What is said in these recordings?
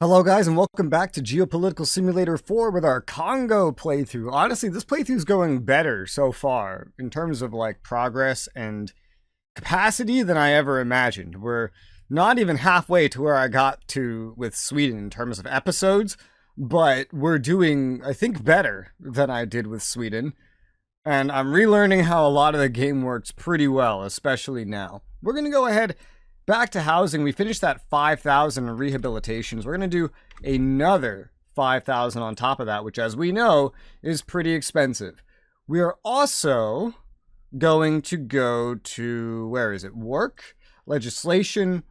Hello guys and welcome back to Geopolitical Simulator 4 with our Congo playthrough. Honestly, this playthrough is going better so far in terms of like progress and capacity than I ever imagined. We're not even halfway to where I got to with Sweden in terms of episodes, but we're doing, I think, better than I did with Sweden. And I'm relearning how a lot of the game works pretty well, especially now. We're going to go ahead back to housing. We finished that 5,000 rehabilitations. We're going to do another 5,000 on top of that, which, as we know, is pretty expensive. We are also going to go to, where is it? Work, legislation,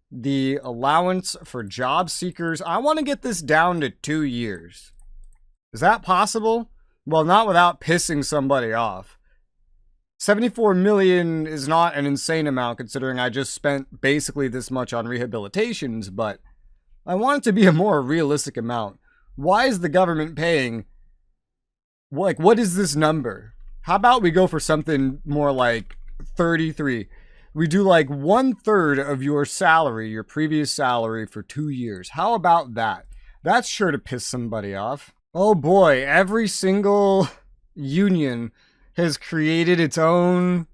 the allowance for job seekers. I want to get this down to 2 years. Is that possible? Well, not without pissing somebody off. 74 million is not an insane amount considering I just spent basically this much on rehabilitations, but I want it to be a more realistic amount. Why is the government paying? Like, what is this number? How about we go for something more like 33? We do like 1/3 of your salary, your previous salary, for 2 years. How about that? That's sure to piss somebody off. Oh boy, every single union has created its own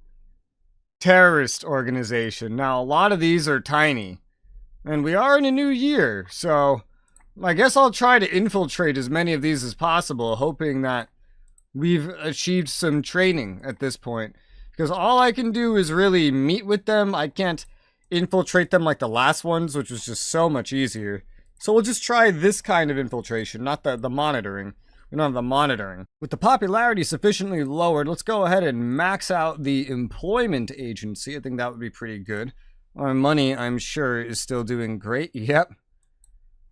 terrorist organization. Now, a lot of these are tiny, and we are in a new year, so I guess I'll try to infiltrate as many of these as possible, hoping that we've achieved some training at this point, because all I can do is really meet with them. I can't infiltrate them like the last ones, which was just so much easier. So we'll just try this kind of infiltration, not the monitoring. We don't have the monitoring. With the popularity sufficiently lowered, let's go ahead and max out the employment agency. I think that would be pretty good. Our money, I'm sure, is still doing great. Yep.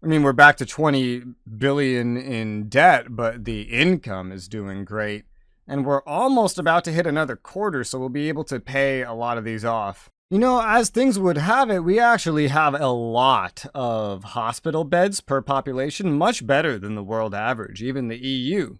I mean, we're back to 20 billion in debt, but the income is doing great. And we're almost about to hit another quarter, so we'll be able to pay a lot of these off. You know, as things would have it, we actually have a lot of hospital beds per population, much better than the world average, even the EU.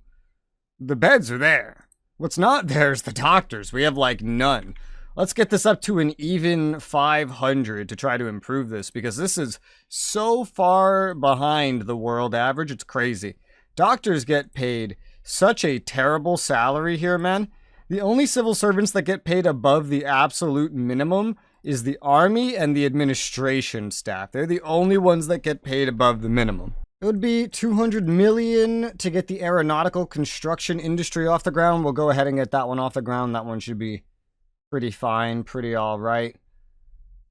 The beds are there. What's not there is the doctors. We have like none. Let's get this up to an even 500 to try to improve this, because this is so far behind the world average, it's crazy. Doctors get paid such a terrible salary here, man. The only civil servants that get paid above the absolute minimum is the army and the administration staff. They're the only ones that get paid above the minimum. It would be 200 million to get the aeronautical construction industry off the ground. We'll go ahead and get that one off the ground. That one should be pretty fine, pretty all right.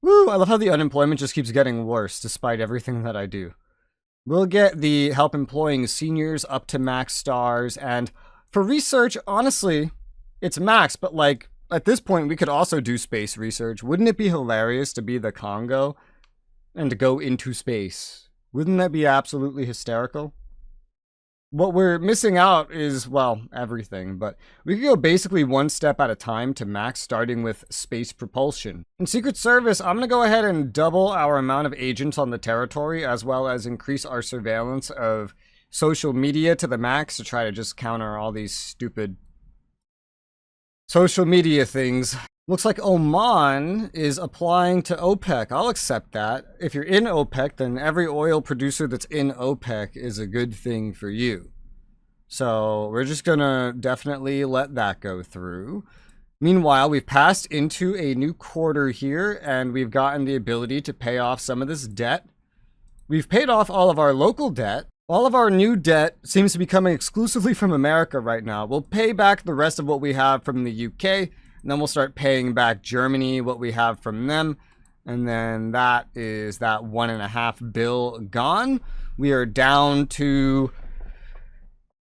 Woo, I love how the unemployment just keeps getting worse despite everything that I do. We'll get the help employing seniors up to max stars, and for research, honestly, it's max, but like at this point we could also do space research. Wouldn't it be hilarious to be the Congo and to go into space? Wouldn't that be absolutely hysterical? What we're missing out is, well, everything, but we could go basically one step at a time to max, starting with space propulsion. In Secret Service, I'm going to go ahead and double our amount of agents on the territory, as well as increase our surveillance of social media to the max to try to just counter all these stupid social media things. Looks like Oman is applying to OPEC. I'll accept that. If you're in OPEC, then every oil producer that's in OPEC is a good thing for you. So we're just gonna definitely let that go through. Meanwhile, we've passed into a new quarter here, and we've gotten the ability to pay off some of this debt. We've paid off all of our local debt. All of our new debt seems to be coming exclusively from America right now. We'll pay back the rest of what we have from the UK, and then we'll start paying back Germany what we have from them. And then that is that 1.5 billion gone. We are down to,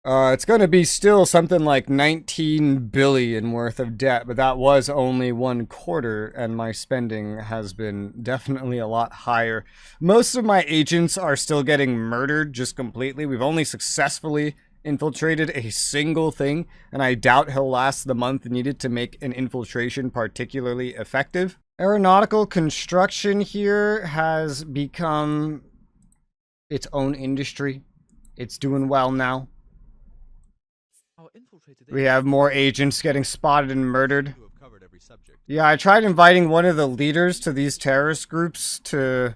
it's going to be still something like 19 billion worth of debt, but that was only 1/4, and my spending has been definitely a lot higher. Most of my agents are still getting murdered just completely. We've only successfully infiltrated a single thing, and I doubt he'll last the month needed to make an infiltration particularly effective. Aeronautical construction here has become its own industry. It's doing well now. We have more agents getting spotted and murdered. Yeah, I tried inviting one of the leaders to these terrorist groups to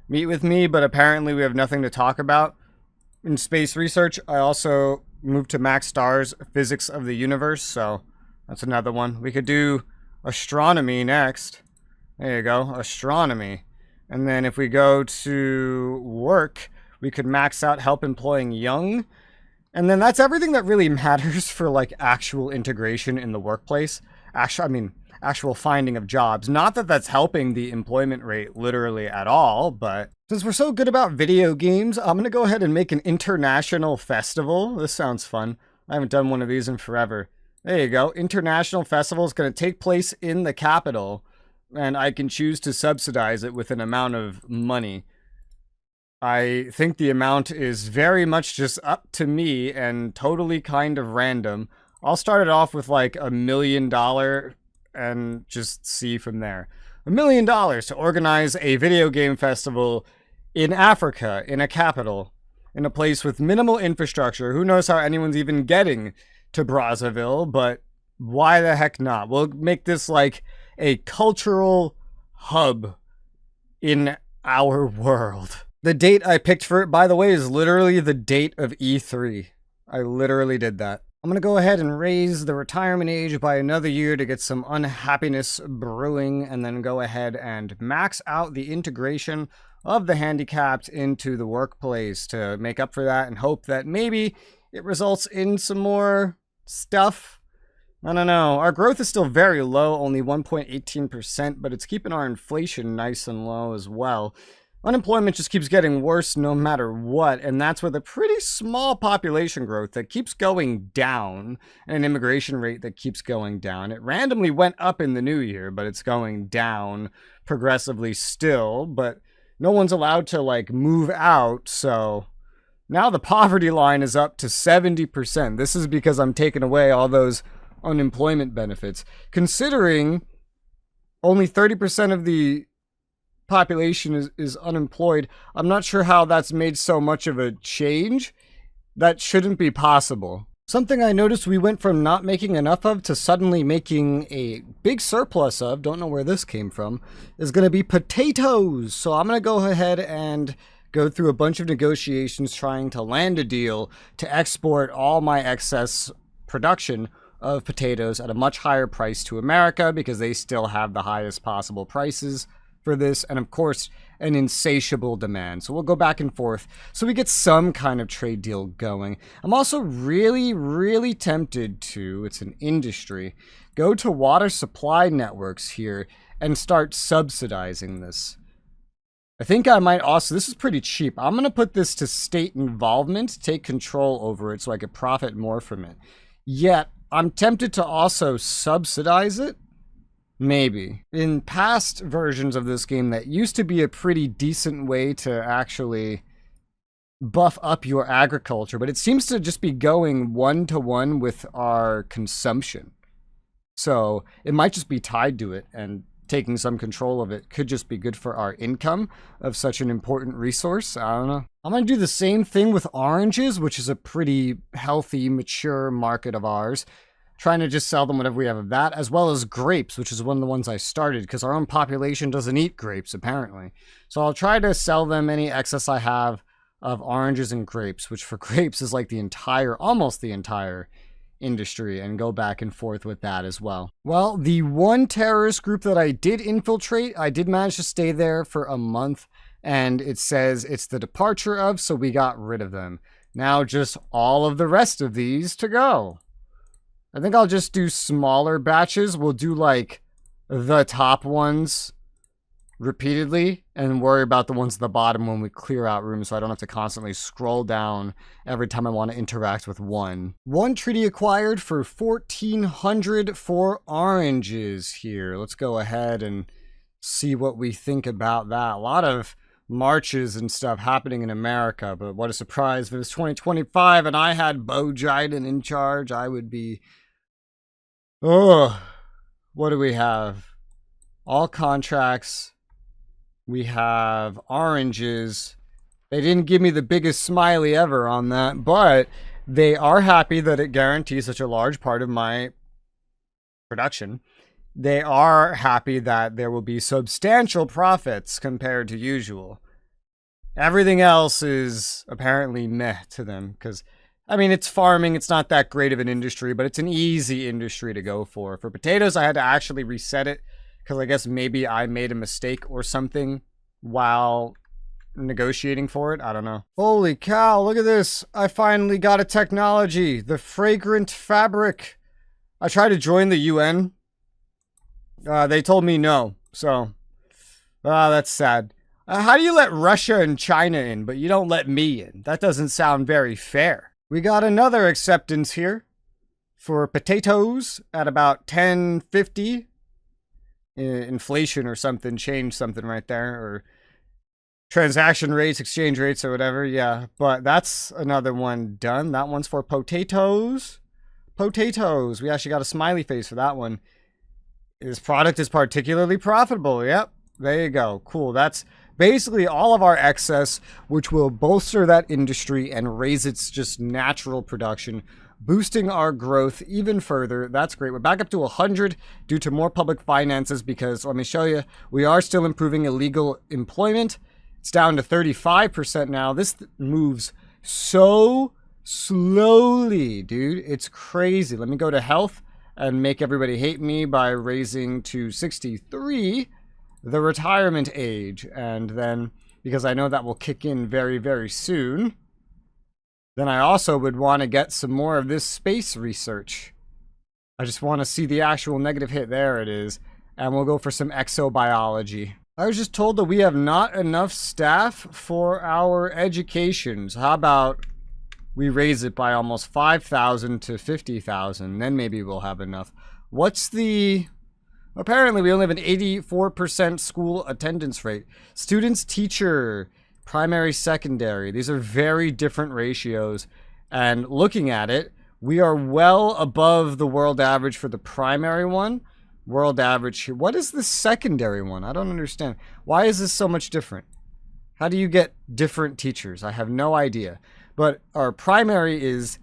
meet with me, but apparently we have nothing to talk about. In space research, I also moved to Max Starr's Physics of the Universe, so that's another one. We could do astronomy next. There you go, astronomy. And then if we go to work, we could max out help employing young. And then that's everything that really matters for like actual integration in the workplace. Actual finding of jobs. Not that that's helping the employment rate literally at all, but since we're so good about video games, I'm going to go ahead and make an international festival. This sounds fun. I haven't done one of these in forever. There you go. International festival is going to take place in the capital, and I can choose to subsidize it with an amount of money. I think the amount is very much just up to me and totally kind of random. I'll start it off with like $1 million and just see from there. $1 million to organize a video game festival in Africa, in a capital, in a place with minimal infrastructure. Who knows how anyone's even getting to Brazzaville, but why the heck not? We'll make this like a cultural hub in our world. The date I picked for it, by the way, is literally the date of E3. I literally did that. I'm going to go ahead and raise the retirement age by another year to get some unhappiness brewing, and then go ahead and max out the integration of the handicapped into the workplace to make up for that, and hope that maybe it results in some more stuff. I don't know. Our growth is still very low, only 1.18%, but it's keeping our inflation nice and low as well. Unemployment just keeps getting worse no matter what, and that's with a pretty small population growth that keeps going down, and an immigration rate that keeps going down. It randomly went up in the new year, but it's going down progressively still, but no one's allowed to, like, move out, so now the poverty line is up to 70%. This is because I'm taking away all those unemployment benefits. Considering only 30% of the population is unemployed, I'm not sure how that's made so much of a change. That shouldn't be possible. Something I noticed we went from not making enough of to suddenly making a big surplus of, don't know where this came from, is going to be potatoes. So I'm going to go ahead and go through a bunch of negotiations trying to land a deal to export all my excess production of potatoes at a much higher price to America, because they still have the highest possible prices for this, and of course an insatiable demand. So we'll go back and forth so we get some kind of trade deal going. I'm also really tempted to, it's an industry, go to water supply networks here and start subsidizing this. I think I might also, this is pretty cheap, I'm going to put this to state involvement, take control over it so I could profit more from it. Yet I'm tempted to also subsidize it. Maybe. In past versions of this game, that used to be a pretty decent way to actually buff up your agriculture, but it seems to just be going one-to-one with our consumption. So it might just be tied to it, and taking some control of it could just be good for our income of such an important resource. I don't know. I'm going to do the same thing with oranges, which is a pretty healthy, mature market of ours. Trying to just sell them whatever we have of that, as well as grapes, which is one of the ones I started, because our own population doesn't eat grapes, apparently. So I'll try to sell them any excess I have of oranges and grapes, which for grapes is like the entire, almost the entire industry, and go back and forth with that as well. Well, the one terrorist group that I did infiltrate, I did manage to stay there for a month, and it says it's the departure of, so we got rid of them. Now just all of the rest of these to go. I think I'll just do smaller batches. We'll do like the top ones repeatedly and worry about the ones at the bottom when we clear out rooms, so I don't have to constantly scroll down every time I want to interact with one. One treaty acquired for 1,400 for oranges here. Let's go ahead and see what we think about that. A lot of marches and stuff happening in America, but what a surprise if it was 2025 and I had Bo Jiden in charge. I would be... Oh, what do we have? All contracts. We have oranges. They didn't give me the biggest smiley ever on that, but they are happy that it guarantees such a large part of my production. They are happy that there will be substantial profits compared to usual. Everything else is apparently meh to them because, I mean, it's farming. It's not that great of an industry, but it's an easy industry to go for. For potatoes, I had to actually reset it because I guess maybe I made a mistake or something while negotiating for it. I don't know. Holy cow, look at this. I finally got a technology. The fragrant fabric. I tried to join the UN. They told me no. So, that's sad. How do you let Russia and China in, but you don't let me in? That doesn't sound very fair. We got another acceptance here for potatoes at about 10.50. Inflation or something changed something right there, or transaction rates, exchange rates, or whatever. Yeah, but that's another one done. That one's for potatoes. Potatoes. We actually got a smiley face for that one. This product is particularly profitable. Yep, there you go. Cool. That's basically all of our excess, which will bolster that industry and raise its just natural production, boosting our growth even further. That's great. We're back up to 100 due to more public finances because, let me show you, we are still improving illegal employment. It's down to 35% now. This moves so slowly, dude. It's crazy. Let me go to health and make everybody hate me by raising to 63 the retirement age. And then, because I know that will kick in very, very soon, then I also would want to get some more of this space research. I just want to see the actual negative hit. There it is. And we'll go for some exobiology. I was just told that we have not enough staff for our educations. How about we raise it by almost 5,000 to 50,000? Then maybe we'll have enough. What's the... Apparently, we only have an 84% school attendance rate. Students, teacher, primary, secondary. These are very different ratios. And looking at it, we are well above the world average for the primary one. World average here. What is the secondary one? I don't understand. Why is this so much different? How do you get different teachers? I have no idea. But our primary is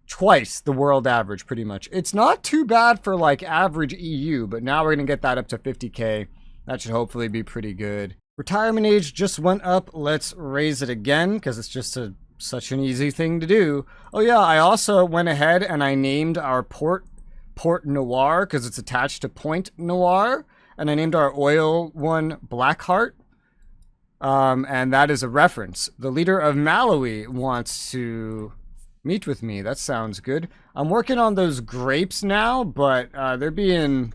twice the world average, pretty much. It's not too bad for like average EU, but now we're going to get that up to 50K. That should hopefully be pretty good. Retirement age just went up. Let's raise it again because it's just such an easy thing to do. Oh yeah, I also went ahead and I named our Port Noir because it's attached to Point Noir, and I named our oil one Blackheart. And that is a reference. The leader of Malawi wants to meet with me. That sounds good. I'm working on those grapes now, but they're being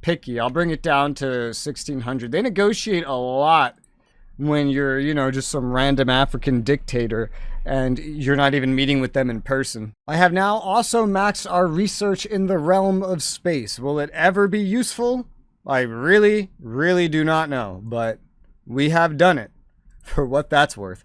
picky. I'll bring it down to 1,600. They negotiate a lot when you're, you know, just some random African dictator and you're not even meeting with them in person. I have now also maxed our research in the realm of space. Will it ever be useful? I really, really do not know, but we have done it for what that's worth.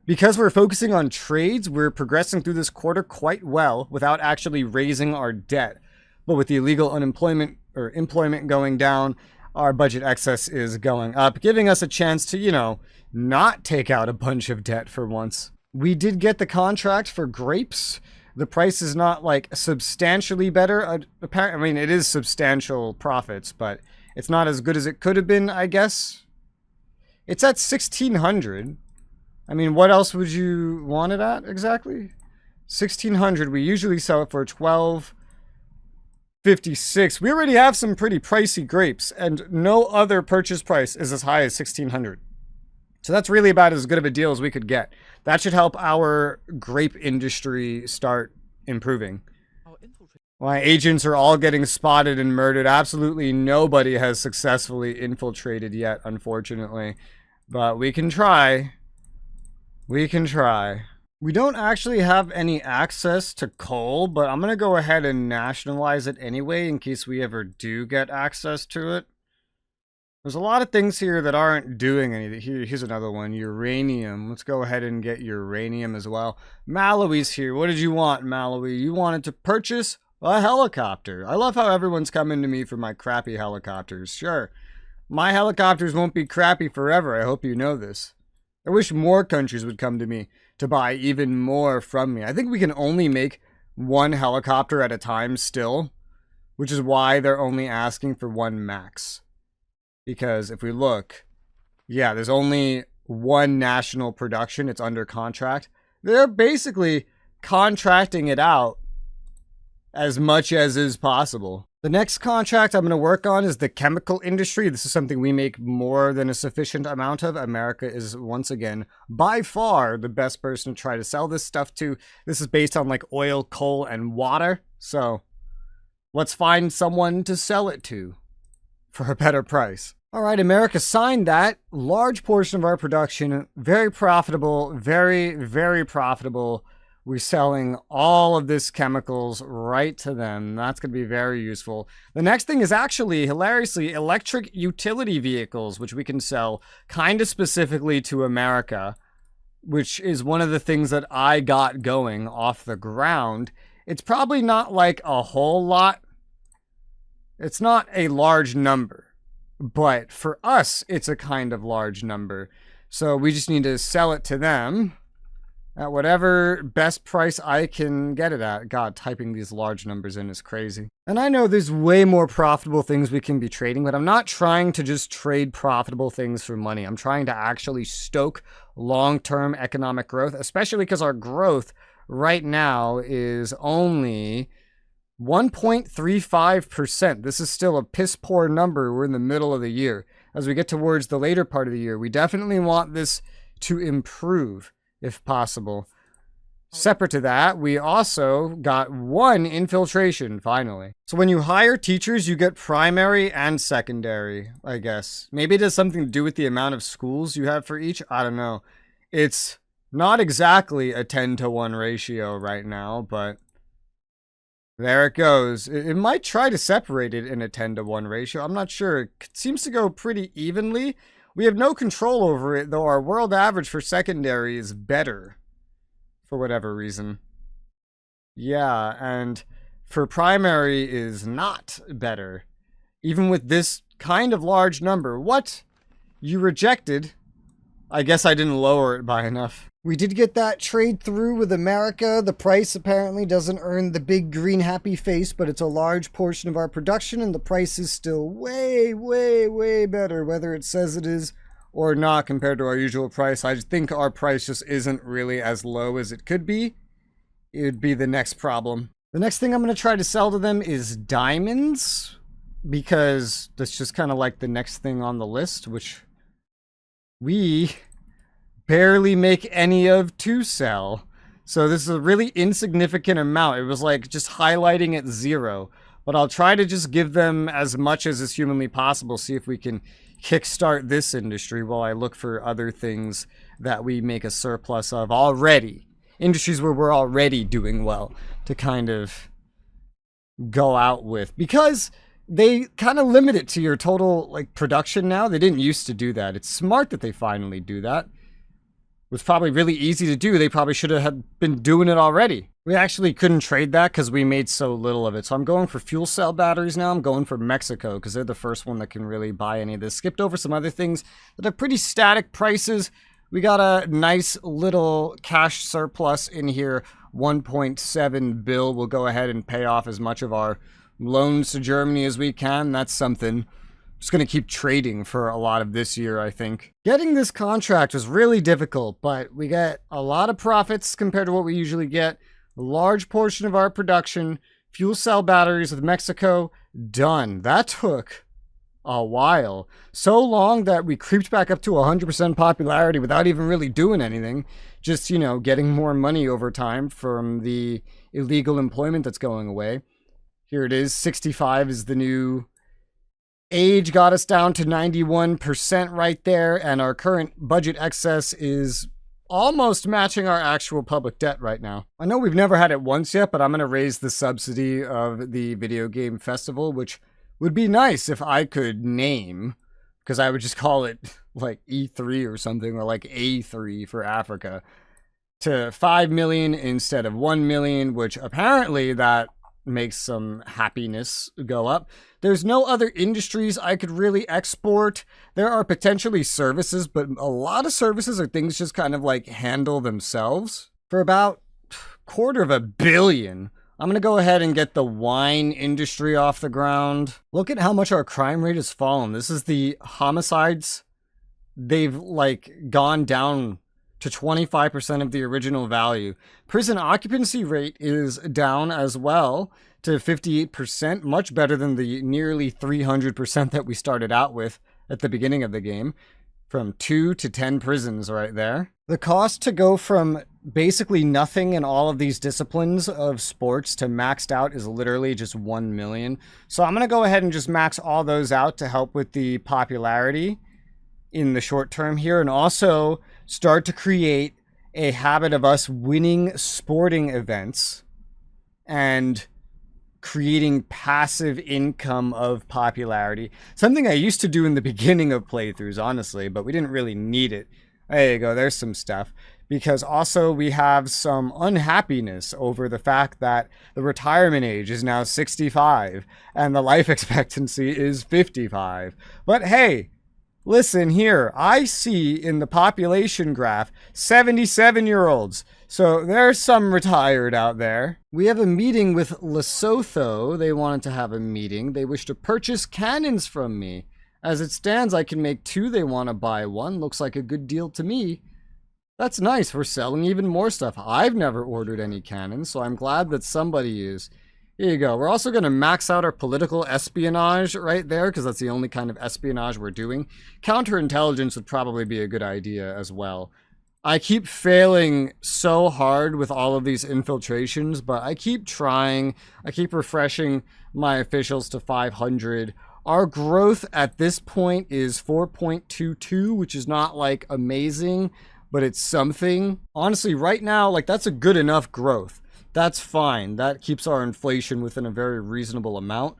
Because we're focusing on trades, we're progressing through this quarter quite well without actually raising our debt. But with the illegal unemployment or employment going down, our budget excess is going up, giving us a chance to, you know, not take out a bunch of debt for once. We did get the contract for grapes. The price is not like substantially better. Apparently, I mean, it is substantial profits, but it's not as good as it could have been, I guess. It's at 1,600. I mean, what else would you want it at exactly? 1,600. We usually sell it for 12.56. We already have some pretty pricey grapes, and no other purchase price is as high as 1,600. So that's really about as good of a deal as we could get. That should help our grape industry start improving. My agents are all getting spotted and murdered. Absolutely nobody has successfully infiltrated yet, unfortunately. But we can try. We can try. We don't actually have any access to coal, but I'm going to go ahead and nationalize it anyway in case we ever do get access to it. There's a lot of things here that aren't doing anything. Here's another one, uranium. Let's go ahead and get uranium as well. Malawi's here. What did you want, Malawi? You wanted to purchase a helicopter. I love how everyone's coming to me for my crappy helicopters. Sure, my helicopters won't be crappy forever. I hope you know this. I wish more countries would come to me to buy even more from me. I think we can only make one helicopter at a time still, which is why they're only asking for one max. Because if we look, yeah, there's only one national production. It's under contract. They're basically contracting it out as much as is possible. The next contract I'm going to work on is the chemical industry. This is something we make more than a sufficient amount of. America is, once again, by far the best person to try to sell this stuff to. This is based on like oil, coal, and water. So let's find someone to sell it to for a better price. All right, America signed that. Large portion of our production, very profitable, very, very profitable. We're selling all of this chemicals right to them. That's going to be very useful. The next thing is actually, hilariously, electric utility vehicles, which we can sell kind of specifically to America, which is one of the things that I got going off the ground. It's probably not like a whole lot. It's not a large number, but for us, it's a kind of large number. So we just need to sell it to them at whatever best price I can get it at. God, typing these large numbers in is crazy. And I know there's way more profitable things we can be trading, but I'm not trying to just trade profitable things for money. I'm trying to actually stoke long-term economic growth, especially because our growth right now is only 1.35%. This is still a piss poor number. We're in the middle of the year. As we get towards the later part of the year, we definitely want this to improve if possible. Separate to that, we also got one infiltration, finally. So when you hire teachers, you get primary and secondary, I guess. Maybe it has something to do with the amount of schools you have for each. I don't know. It's not exactly a 10-to-1 ratio right now, but there it goes. It might try to separate it in a 10-to-1 ratio. I'm not sure. It seems to go pretty evenly. We have no control over it, though our world average for secondary is better for whatever reason. Yeah, and for primary is not better. Even with this kind of large number. What? You rejected? I guess I didn't lower it by enough. We did get that trade through with America. The price apparently doesn't earn the big green happy face, but it's a large portion of our production, and the price is still way, way, way better, whether it says it is or not compared to our usual price. I think our price just isn't really as low as it could be. It would be the next problem. The next thing I'm going to try to sell to them is diamonds, because that's just kind of like the next thing on the list, which we barely make any of to sell. So this is a really insignificant amount. It was like just highlighting at 0. But I'll try to just give them as much as is humanly possible, see if we can kickstart this industry while I look for other things that we make a surplus of already. Industries where we're already doing well to kind of go out with. Because they kind of limit it to your total like production now. They didn't used to do that. It's smart that they finally do that. It was probably really easy to do. They probably should have been doing it already. We actually couldn't trade that because we made so little of it. So I'm going for fuel cell batteries now. I'm going for Mexico because they're the first one that can really buy any of this. Skipped over some other things that have pretty static prices. We got a nice little cash surplus in here. 1.7 bill. We'll go ahead and pay off as much of our loans to Germany as we can. That's something. Just going to keep trading for a lot of this year, I think. Getting this contract was really difficult, but we get a lot of profits compared to what we usually get. A large portion of our production, fuel cell batteries with Mexico, done. That took a while. So long that we creeped back up to 100% popularity without even really doing anything. Just, you know, getting more money over time from the illegal employment that's going away. Here it is. 65 is the new age, got us down to 91% right there, and our current budget excess is almost matching our actual public debt right now. I know we've never had it once yet, but I'm going to raise the subsidy of the video game festival, which would be nice if I could name, because I would just call it like E3 or something, or like A3 for Africa, to 5 million instead of 1 million, which apparently that makes some happiness go up. There's no other industries I could really export. There are potentially services, but a lot of services are things just kind of like handle themselves. For about $250 million, I'm going to go ahead and get the wine industry off the ground. Look at how much our crime rate has fallen. This is the homicides they've like gone down to 25% of the original value. Prison occupancy rate is down as well to 58%, much better than the nearly 300% that we started out with at the beginning of the game. From 2 to 10 prisons right there. The cost to go from basically nothing in all of these disciplines of sports to maxed out is literally just 1 million. So I'm going to go ahead and just max all those out to help with the popularity in the short term here, and also start to create a habit of us winning sporting events and creating passive income of popularity. Something I used to do in the beginning of playthroughs, honestly, but we didn't really need it. There you go, there's some stuff. Because also we have some unhappiness over the fact that the retirement age is now 65 and the life expectancy is 55. But hey, listen here, I see in the population graph 77-year-olds. So there's some retired out there. We have a meeting with Lesotho. They wanted to have a meeting. They wish to purchase cannons from me. As it stands, I can make 2. They want to buy 1. Looks like a good deal to me. That's nice. We're selling even more stuff. I've never ordered any cannons, so I'm glad that somebody is. Here you go. We're also going to max out our political espionage right there, because that's the only kind of espionage we're doing. Counterintelligence would probably be a good idea as well. I keep failing so hard with all of these infiltrations, but I keep trying. I keep refreshing my officials to 500. Our growth at this point is 4.22, which is not like amazing, but it's something. Honestly, right now, like that's a good enough growth. That's fine. That keeps our inflation within a very reasonable amount.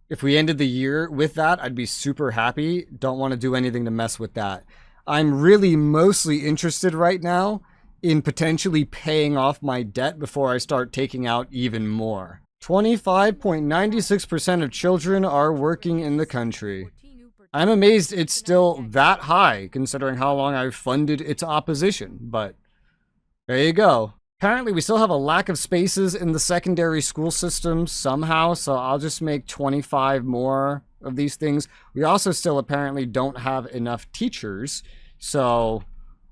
If we ended the year with that, I'd be super happy. Don't want to do anything to mess with that. I'm really mostly interested right now in potentially paying off my debt before I start taking out even more. 25.96% of children are working in the country. I'm amazed it's still that high, considering how long I've funded its opposition, but there you go. Apparently we still have a lack of spaces in the secondary school system somehow, so I'll just make 25 more of these things. We also still apparently don't have enough teachers, so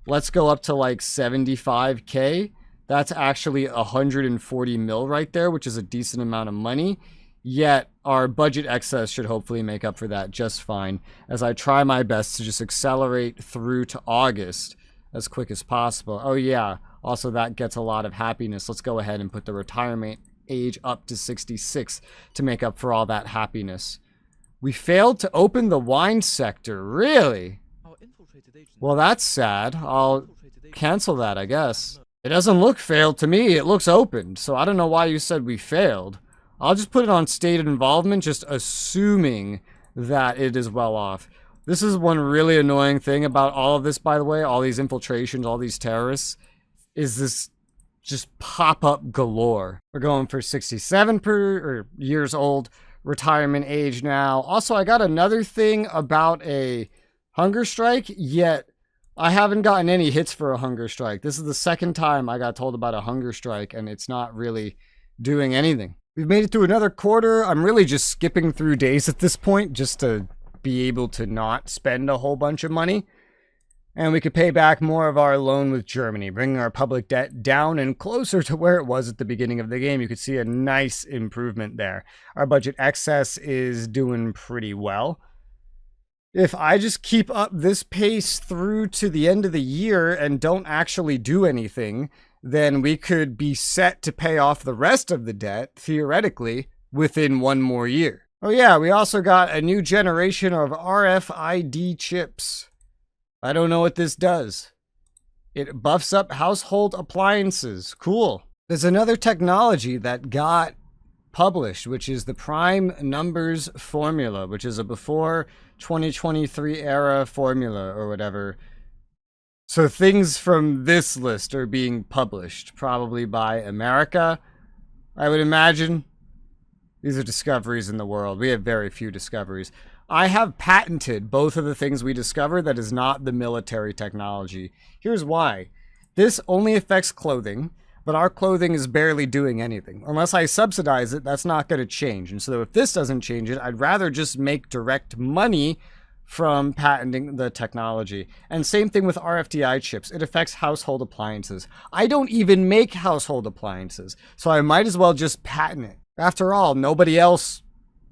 let's go up to like 75K. That's actually 140 mil right there, which is a decent amount of money. Yet our budget excess should hopefully make up for that just fine, as I try my best to just accelerate through to August as quick as possible. Oh yeah, also that gets a lot of happiness. Let's go ahead and put the retirement age up to 66 to make up for all that happiness. We failed to open the wine sector. Really? Well, that's sad. I'll cancel that, I guess. It doesn't look failed to me. It looks opened. So I don't know why you said we failed. I'll just put it on stated involvement, just assuming that it is well off. This is one really annoying thing about all of this, by the way, all these infiltrations, all these terrorists, is this just pop-up galore. We're going for 67 years old. Retirement age now. Also, I got another thing about a hunger strike, yet I haven't gotten any hits for a hunger strike. This is the second time I got told about a hunger strike, and it's not really doing anything. We've made it through another quarter. I'm really just skipping through days at this point just to be able to not spend a whole bunch of money. And we could pay back more of our loan with Germany, bringing our public debt down and closer to where it was at the beginning of the game. You could see a nice improvement there. Our budget excess is doing pretty well. If I just keep up this pace through to the end of the year and don't actually do anything, then we could be set to pay off the rest of the debt, theoretically, within 1 more year. Oh yeah, we also got a new generation of RFID chips. I don't know what this does. It buffs up household appliances. Cool. There's another technology that got published, which is the prime numbers formula, which is a before 2023 era formula or whatever. So things from this list are being published, probably by America, I would imagine. These are discoveries in the world. We have very few discoveries. I have patented both of the things we discovered. That is not the military technology. Here's why. This only affects clothing, but our clothing is barely doing anything. Unless I subsidize it, that's not going to change. And so if this doesn't change it, I'd rather just make direct money from patenting the technology. And same thing with RFDI chips. It affects household appliances. I don't even make household appliances, so I might as well just patent it. After all, nobody else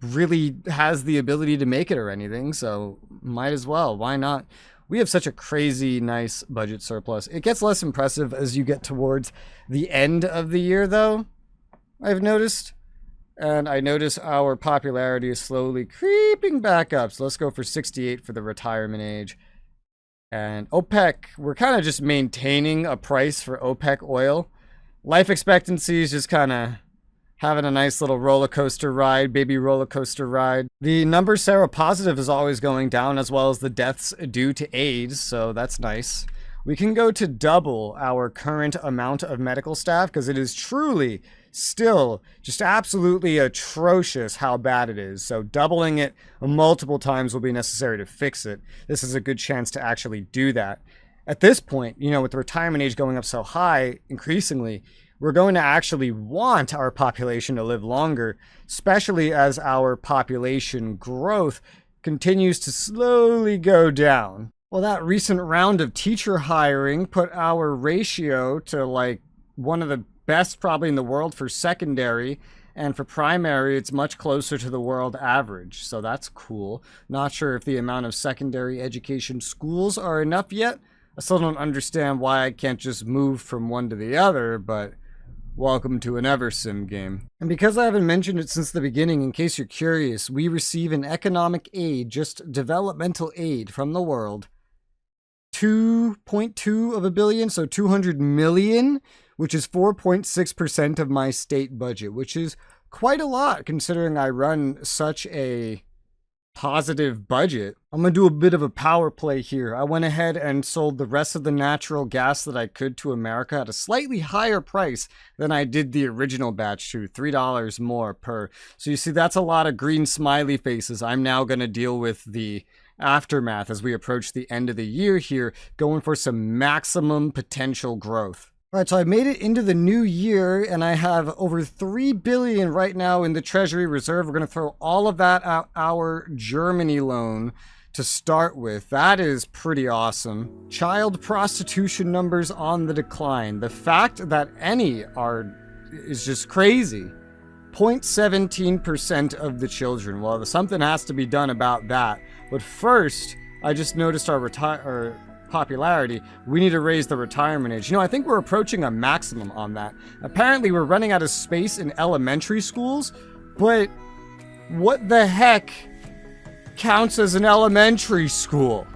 really has the ability to make it or anything, so might as well. Why not? We have such a crazy nice budget surplus. It gets less impressive as you get towards the end of the year, though, I've noticed. And I notice our popularity is slowly creeping back up. So let's go for 68 for the retirement age. And OPEC, we're kind of just maintaining a price for OPEC oil. Life expectancy is just kind of having a nice little roller coaster ride, baby roller coaster ride. The number seropositive is always going down, as well as the deaths due to AIDS, so that's nice. We can go to double our current amount of medical staff, because it is truly still just absolutely atrocious how bad it is. So doubling it multiple times will be necessary to fix it. This is a good chance to actually do that. At this point, you know, with the retirement age going up so high, increasingly, we're going to actually want our population to live longer, especially as our population growth continues to slowly go down. Well, that recent round of teacher hiring put our ratio to like one of the best probably in the world for secondary, and for primary it's much closer to the world average, so that's cool. Not sure if the amount of secondary education schools are enough yet. I still don't understand why I can't just move from one to the other, but welcome to an Eversim game. And because I haven't mentioned it since the beginning, in case you're curious, we receive an economic aid, just developmental aid from the world. 2.2 of a billion, so 200 million, which is 4.6% of my state budget, which is quite a lot considering I run such a positive budget. I'm gonna do a bit of a power play here. I went ahead and sold the rest of the natural gas that I could to America at a slightly higher price than I did the original batch to, $3 more per. So you see, that's a lot of green smiley faces. I'm now gonna deal with the aftermath as we approach the end of the year here, going for some maximum potential growth. All right, so I made it into the new year and I have over 3 billion right now in the Treasury Reserve. We're going to throw all of that out our Germany loan to start with. That is pretty awesome. Child prostitution numbers on the decline. The fact that any is just crazy. 0.17% of the children. Well, something has to be done about that. But first, I just noticed our popularity. We need to raise the retirement age. You know, I think we're approaching a maximum on that. Apparently, we're running out of space in elementary schools, but what the heck counts as an elementary school?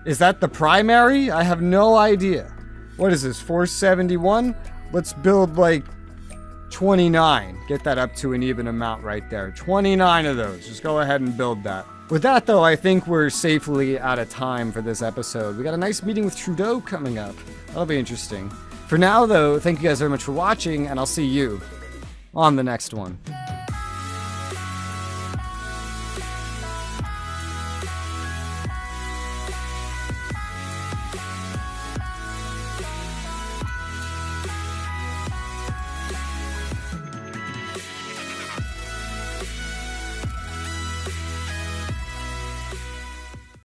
Is that the primary? I have no idea. What is this, 471? Let's build like 29. Get that up to an even amount right there. 29 of those. Just go ahead and build that. With that, though, I think we're safely out of time for this episode. We got a nice meeting with Trudeau coming up. That'll be interesting. For now, though, thank you guys very much for watching, and I'll see you on the next one.